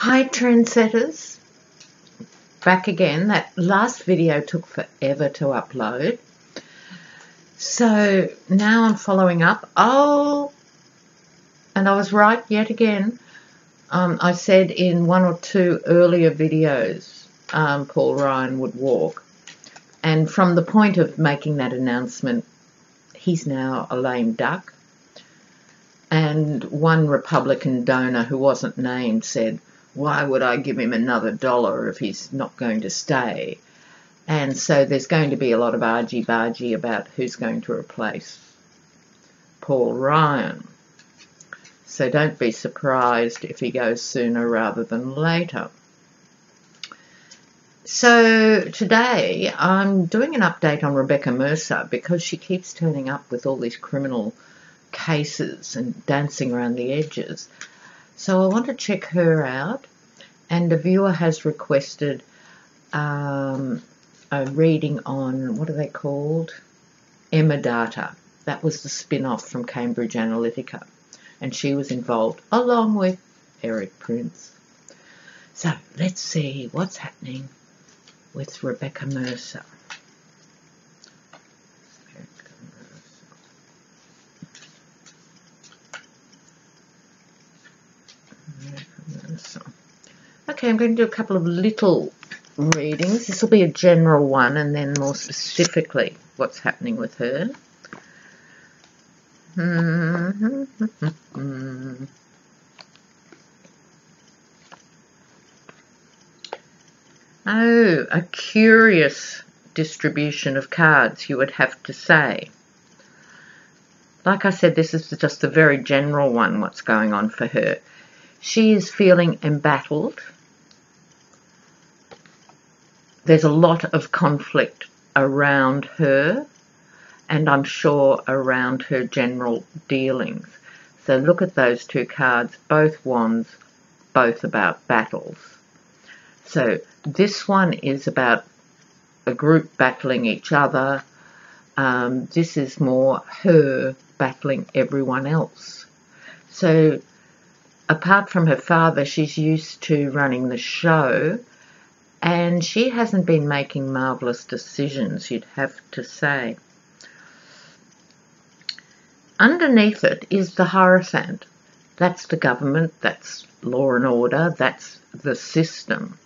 Hi trendsetters, back again. That last video took forever to upload, so now I'm following up. And I was right yet again. I said in one or two earlier videos Paul Ryan would walk, and from the point of making that announcement, he's now a lame duck. And one Republican donor who wasn't named said, "Why would I give him another $1 if he's not going to stay?" And so there's going to be a lot of argy-bargy about who's going to replace Paul Ryan. So don't be surprised if he goes sooner rather than later. So today I'm doing an update on Rebeka Mercer because she keeps turning up with all these criminal cases and dancing around the edges. So I want to check her out, and a viewer has requested a reading on, what are they called? Emerdata. That was the spin-off from Cambridge Analytica, and she was involved along with Eric Prince. So let's see what's happening with Rebeka Mercer. Okay, I'm going to do a couple of little readings. This will be a general one, and then more specifically what's happening with her. Oh, a curious distribution of cards, you would have to say. Like I said, this is just a very general one, what's going on for her. She is feeling embattled. There's a lot of conflict around her, and I'm sure around her general dealings. So look at those two cards, both wands, both about battles. So this one is about a group battling each other. This is more her battling everyone else. So apart from her father, she's used to running the show, and she hasn't been making marvellous decisions, you'd have to say. Underneath it is the Hierophant. That's the government, that's law and order, that's the system.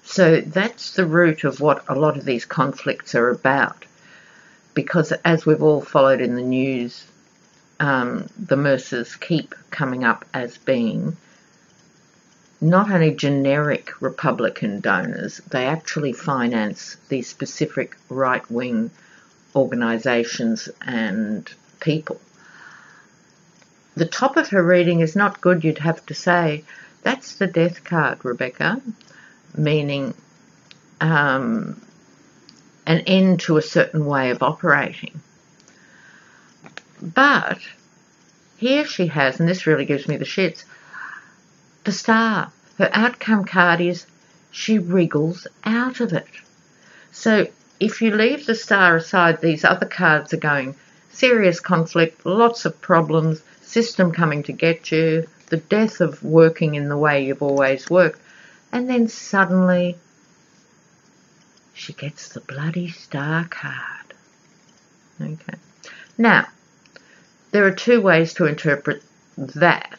So that's the root of what a lot of these conflicts are about. Because as we've all followed in the news, the Mercers keep coming up as being not only generic Republican donors, they actually finance these specific right-wing organisations and people. The top of her reading is not good, you'd have to say. That's the Death card, Rebeka, meaning an end to a certain way of operating. But here she has, and this really gives me the shits, the Star. Her outcome card is she wriggles out of it. So if you leave the Star aside, these other cards are going serious conflict, lots of problems, system coming to get you, the death of working in the way you've always worked, and then suddenly she gets the bloody Star card. Okay. Now, there are two ways to interpret that.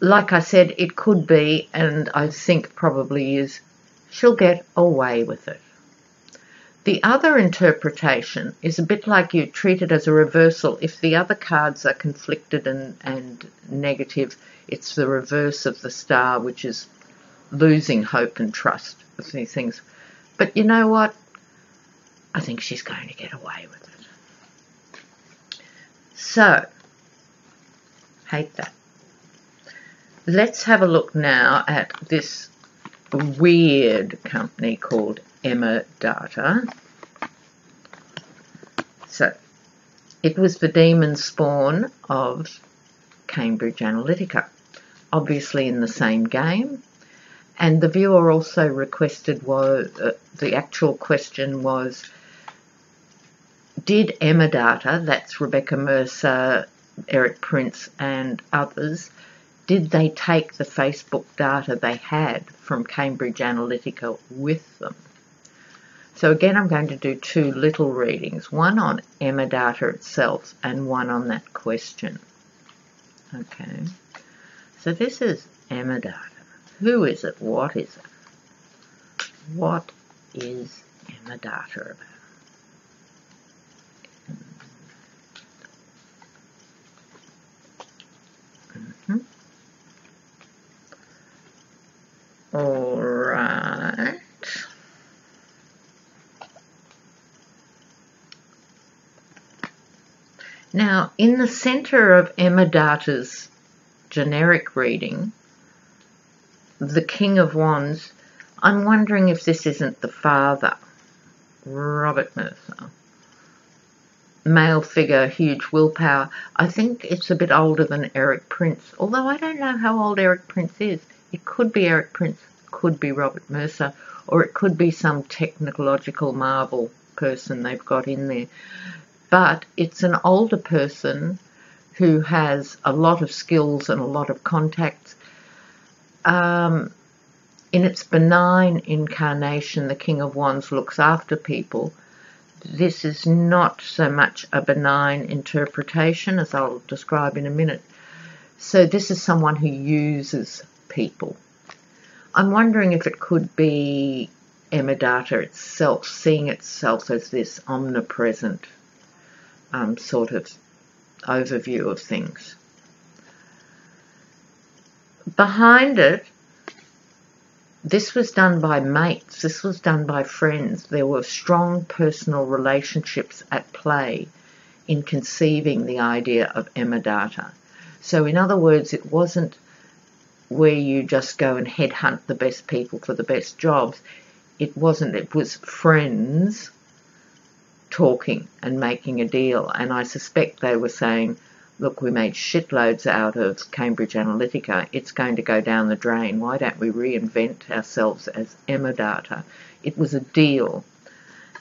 Like I said, it could be, and I think probably is, she'll get away with it. The other interpretation is a bit like you treat it as a reversal. If the other cards are conflicted and negative, it's the reverse of the Star, which is losing hope and trust with these things. But you know what? I think she's going to get away with it. So, hate that. Let's have a look now at this weird company called Emerdata. So, it was the demon spawn of Cambridge Analytica, obviously in the same game. And the viewer also requested the actual question was, did Emerdata, that's Rebeka Mercer, Eric Prince and others, did they take the Facebook data they had from Cambridge Analytica with them? So again, I'm going to do two little readings, one on Emerdata itself and one on that question. Okay, so this is Emerdata. Who is it? What is it? What is Emerdata about? All right. Now, in the center of Emerdata's generic reading, the King of Wands, I'm wondering if this isn't the father, Robert Mercer. Male figure, huge willpower. I think it's a bit older than Eric Prince, although I don't know how old Eric Prince is. It could be Eric Prince, could be Robert Mercer, or it could be some technological marvel person they've got in there. But it's an older person who has a lot of skills and a lot of contacts. In its benign incarnation, the King of Wands looks after people. This is not so much a benign interpretation, as I'll describe in a minute. So this is someone who uses people. I'm wondering if it could be Emerdata itself, seeing itself as this omnipresent sort of overview of things. Behind it, this was done by mates, this was done by friends. There were strong personal relationships at play in conceiving the idea of Emerdata. So in other words, it wasn't where you just go and headhunt the best people for the best jobs. It wasn't, it was friends talking and making a deal. And I suspect they were saying, look, we made shitloads out of Cambridge Analytica. It's going to go down the drain. Why don't we reinvent ourselves as Emerdata? It was a deal.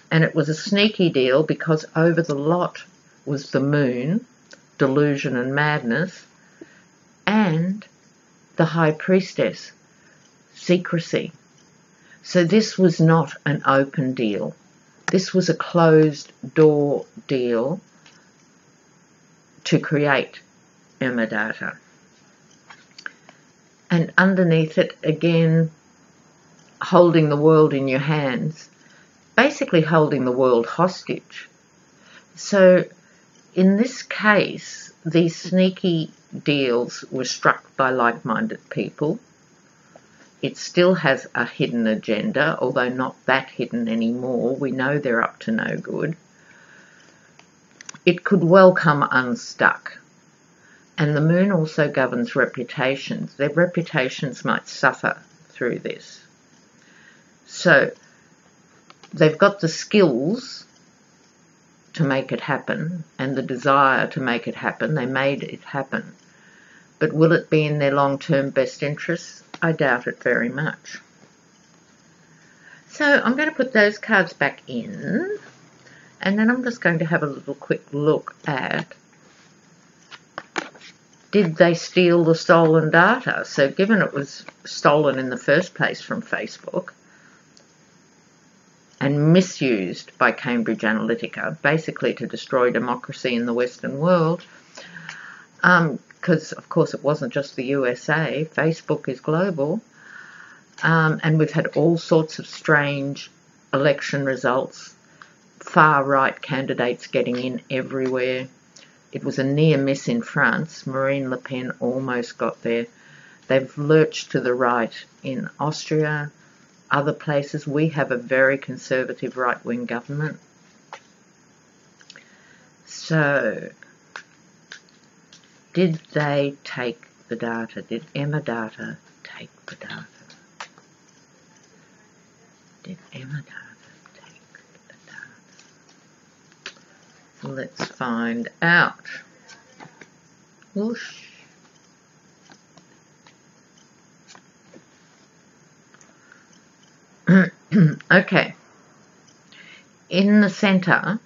And it was a sneaky deal because over the lot was the moon, delusion and madness, and the high priestess, secrecy. So this was not an open deal. This was a closed door deal to create Emerdata. And underneath it, again, holding the world in your hands, basically holding the world hostage. So in this case, these sneaky deals were struck by like-minded people. It still has a hidden agenda, although not that hidden anymore. We know they're up to no good. It could well come unstuck. And the moon also governs reputations. Their reputations might suffer through this. So they've got the skills to make it happen and the desire to make it happen. They made it happen. But will it be in their long-term best interests? I doubt it very much. So I'm going to put those cards back in, and then I'm just going to have a little quick look at, did they steal the stolen data? So given it was stolen in the first place from Facebook and misused by Cambridge Analytica, basically to destroy democracy in the Western world, because of course it wasn't just the USA, Facebook is global, and we've had all sorts of strange election results, far-right candidates getting in everywhere. It was a near miss in France. Marine Le Pen almost got there. They've lurched to the right in Austria, other places. We have a very conservative right-wing government. So did they take the data? Did Emerdata take the data? Did Emerdata take the data? Let's find out. Whoosh. Okay. In the center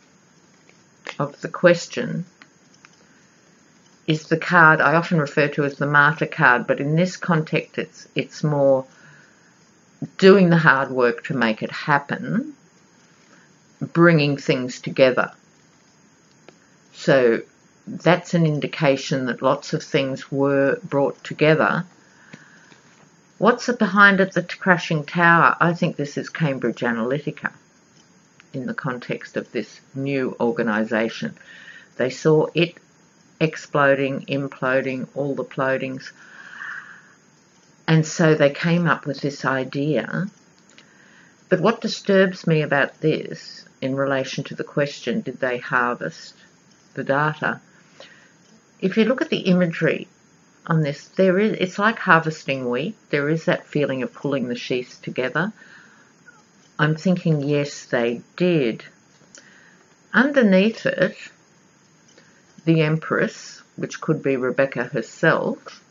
of the question, is the card I often refer to as the martyr card, but in this context it's more doing the hard work to make it happen, bringing things together. So that's an indication that lots of things were brought together. What's behind it, the crashing tower? I think this is Cambridge Analytica in the context of this new organisation. They saw it exploding, imploding, all the plodings. And so they came up with this idea. But what disturbs me about this in relation to the question, did they harvest the data? If you look at the imagery on this, it's like harvesting wheat. There is that feeling of pulling the sheaves together. I'm thinking, yes, they did. Underneath it, the Empress, which could be Rebeka herself.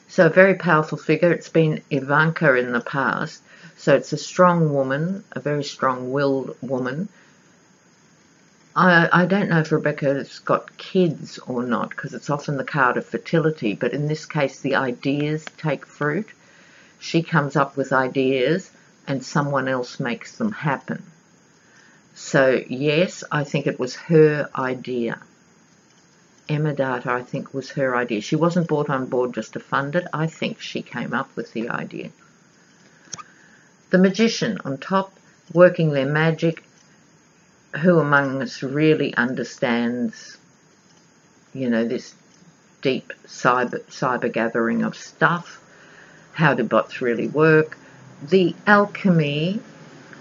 So a very powerful figure. It's been Ivanka in the past. So it's a strong woman, a very strong-willed woman. I don't know if Rebeka's got kids or not, because it's often the card of fertility, but in this case the ideas take fruit. She comes up with ideas and someone else makes them happen. So yes, I think it was her idea. Emerdata, I think, was her idea. She wasn't brought on board just to fund it. I think she came up with the idea. The magician on top, working their magic. Who among us really understands, you know, this deep cyber gathering of stuff? How do bots really work? The alchemy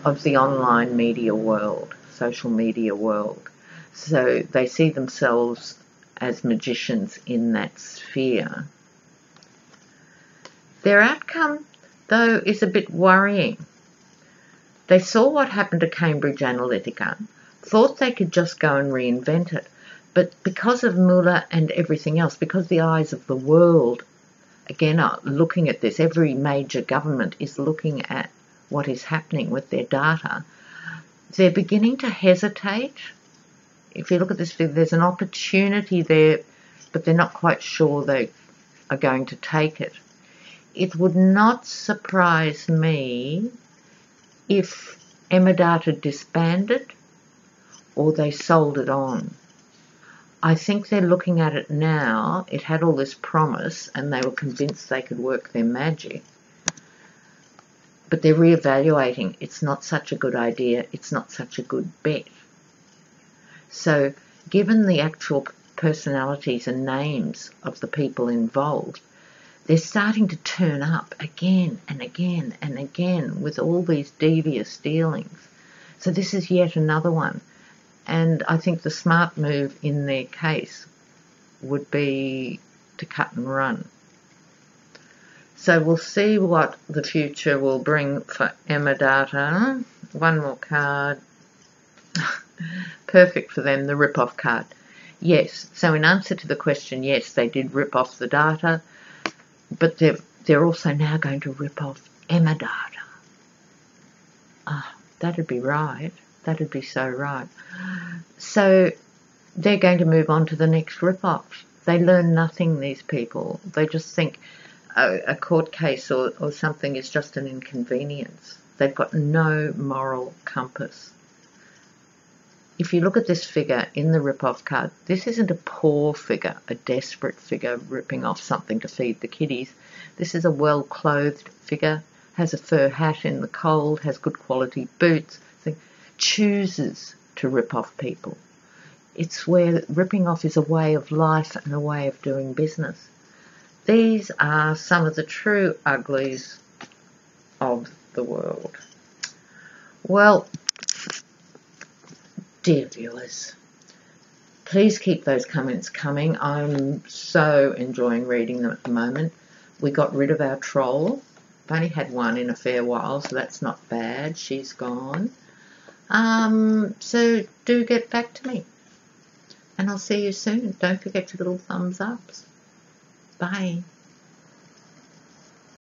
of the online media world, social media world. So they see themselves as magicians in that sphere. Their outcome, though, is a bit worrying. They saw what happened to Cambridge Analytica, thought they could just go and reinvent it, but because of Muller and everything else, because the eyes of the world, again, are looking at this, every major government is looking at what is happening with their data, they're beginning to hesitate. If you look at this, there's an opportunity there, but they're not quite sure they are going to take it. It would not surprise me if Emerdata disbanded or they sold it on. I think they're looking at it now. It had all this promise and they were convinced they could work their magic. But they're reevaluating. It's not such a good idea. It's not such a good bet. So given the actual personalities and names of the people involved, they're starting to turn up again and again and again with all these devious dealings. So this is yet another one. And I think the smart move in their case would be to cut and run. So we'll see what the future will bring for Emerdata. One more card. Perfect for them, the rip-off card. Yes, so in answer to the question, yes, they did rip off the data, but they're also now going to rip off Emerdata. That'd be right. That'd be so right. So they're going to move on to the next rip-off. They learn nothing, these people. They just think a court case or something is just an inconvenience. They've got no moral compass. If you look at this figure in the rip-off card, this isn't a poor figure, a desperate figure ripping off something to feed the kiddies. This is a well-clothed figure, has a fur hat in the cold, has good quality boots, chooses to rip off people. It's where ripping off is a way of life and a way of doing business. These are some of the true uglies of the world. Well, dear viewers, please keep those comments coming. I'm so enjoying reading them at the moment. We got rid of our troll. I've only had one in a fair while, so that's not bad. She's gone. So do get back to me. And I'll see you soon. Don't forget your little thumbs ups. Bye.